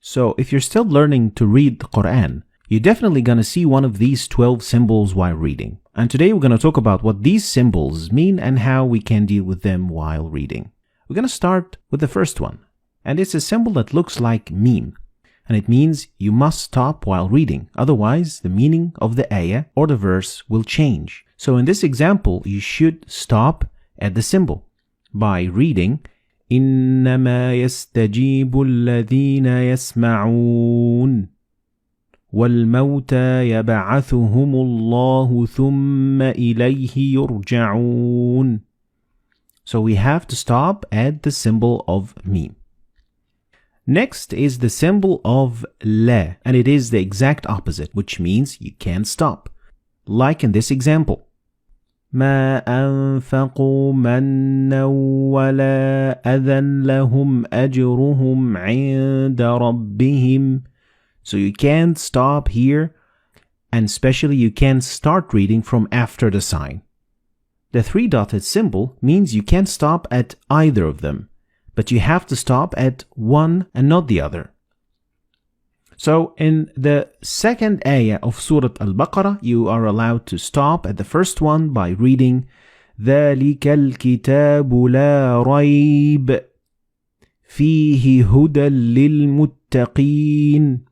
So if you're still learning to read the Qur-ân, you're definitely going to see one of these 12 symbols while reading. And today we're going to talk about what these symbols mean and how we can deal with them while reading. We're going to start with the first one. And it's a symbol that looks like meme. And it means you must stop while reading. Otherwise, the meaning of the ayah or the verse will change. So in this example, you should stop at the symbol by reading إنما يستجيب الذين يسمعون والموتى يبعثهم الله ثم إليه يرجعون. So we have to stop at the symbol of meme. Next is the symbol of la, and it is the exact opposite, which means you can't stop. Like in this example. ما أنفقوا منا ولا أذى لهم أجرهم عند ربهم. So you can't stop here, and especially you can't start reading from after the sign. The three-dotted symbol means you can't stop at either of them, but you have to stop at one and not the other. So in the second ayah of Surah Al-Baqarah, you are allowed to stop at the first one by reading ذَلِكَ الْكِتَابُ لَا رَيْبَ فِيهِ هُدًى لِلْمُتَّقِينَ,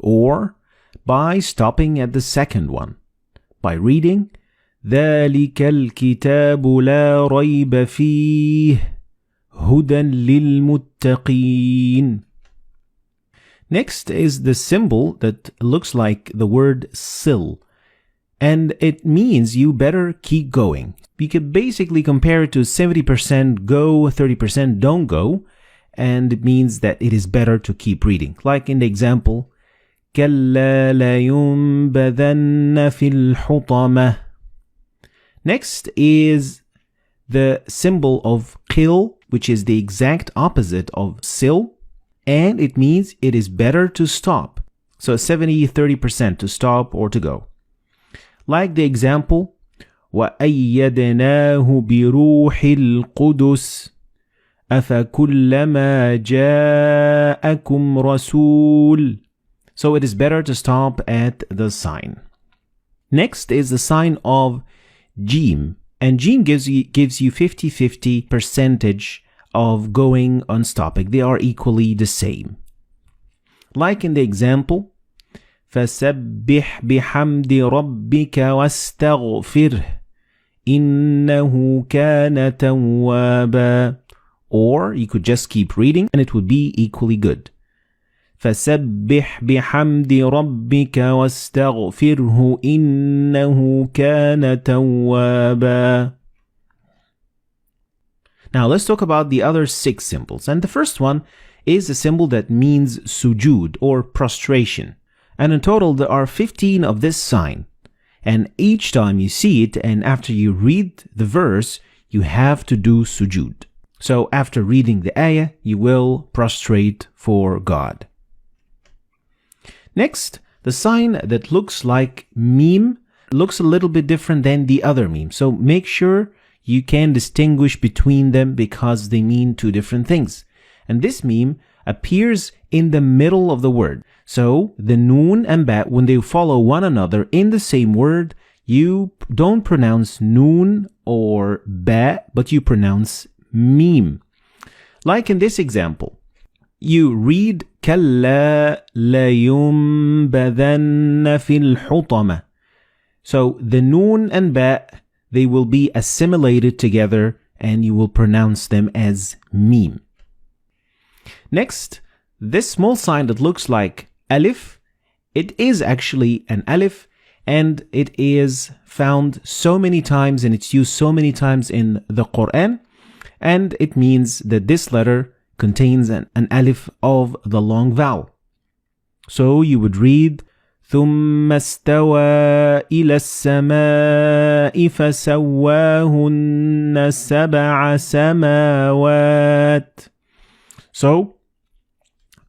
or by stopping at the second one by reading ذَلِكَ الْكِتَابُ لَا رَيْبَ فِيهِ هُدًى لِلْمُتَّقِينَ. Next is the symbol that looks like the word sil, and it means you better keep going. You could basically compare it to 70% go, 30% don't go, and it means that it is better to keep reading. Like in the example, كَلَّا لَيُنبَذَنَّ فِي الْحُطَمَةِ. Next is the symbol of qil, which is the exact opposite of sil, and it means it is better to stop. So 70-30% to stop or to go. Like the example, وَأَيَّدْنَاهُ بِرُوحِ الْقُدُسِ أَفَكُلَّمَا جَاءَكُمْ رَسُولٌ. So it is better to stop at the sign. Next is the sign of Jim, and Jim gives you 50-50 percentage of going on stopping. They are equally the same. Like in the example, فَسَبِّحْ بِحَمْدِ رَبِّكَ وَاسْتَغْفِرْهِ إِنَّهُ كَانَ تَوَّابًا. Or you could just keep reading and it would be equally good. فَسَبِّحْ بِحَمْدِ رَبِّكَ وَاسْتَغْفِرْهُ إِنَّهُ كَانَ تَوَّابًا. Now let's talk about the other 6 symbols. And the first one is a symbol that means sujud or prostration. And in total there are 15 of this sign. And each time you see it and after you read the verse, you have to do sujud. So after reading the ayah, you will prostrate for God. Next, the sign that looks like meme looks a little bit different than the other meme. So make sure you can distinguish between them because they mean 2 different things. And this meme appears in the middle of the word. So the noon and ba, when they follow one another in the same word, you don't pronounce noon or ba, but you pronounce meme. Like in this example, you read كَلَّا لَيُنبَذَنَّ فِي الْحُطَمَةِ. So the noon and ba, they will be assimilated together and you will pronounce them as meme. Next, this small sign that looks like alif, it is actually an alif and it is found so many times and it's used so many times in the Qur-ân, and it means that this letter contains an alif of the long vowel. So you would read ثم استوى إلى السماء فسواهن سبع سماوات. So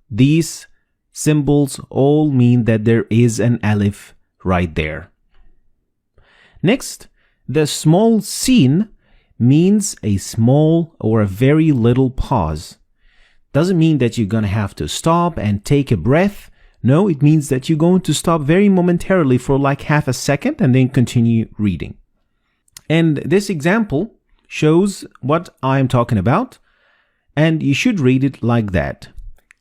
these symbols all mean that there is an alif right there. Next, the small sin means a small or a very little pause. doesn't mean that you're going to have to stop and take a breath. No, it means that you're going to stop very momentarily for like half a second and then continue reading. And this example shows what I'm talking about, and you should read it like that.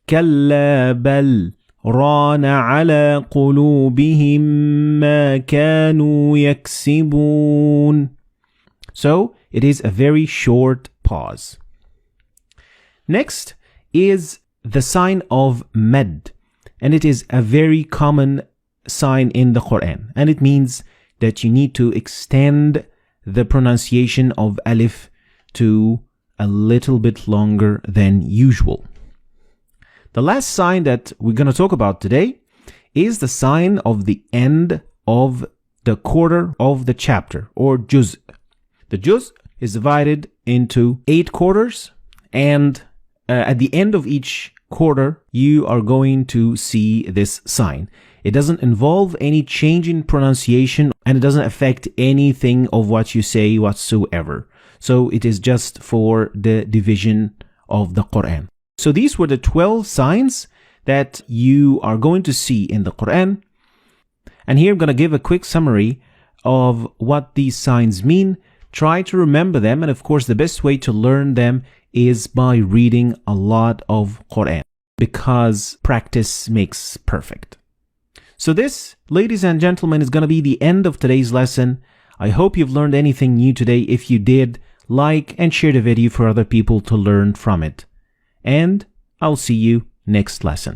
كلا بل ران على قلوبهم ما كانوا يكسبون. So it is a very short pause. Next is the sign of med, and it is a very common sign in the Quran, and it means that you need to extend the pronunciation of alif to a little bit longer than usual. The last sign that we're going to talk about today is the sign of the end of the quarter of the chapter, or juz. The juz is divided into 8 quarters, and at the end of each quarter, you are going to see this sign. It doesn't involve any change in pronunciation, and it doesn't affect anything of what you say whatsoever. So it is just for the division of the Quran. So these were the 12 signs that you are going to see in the Quran. And here I'm going to give a quick summary of what these signs mean. Try to remember them, and of course the best way to learn them is by reading a lot of Quran, because practice makes perfect. So this, ladies and gentlemen, is going to be the end of today's lesson. I hope you've learned anything new today. If you did, like and share the video for other people to learn from it. And I'll see you next lesson.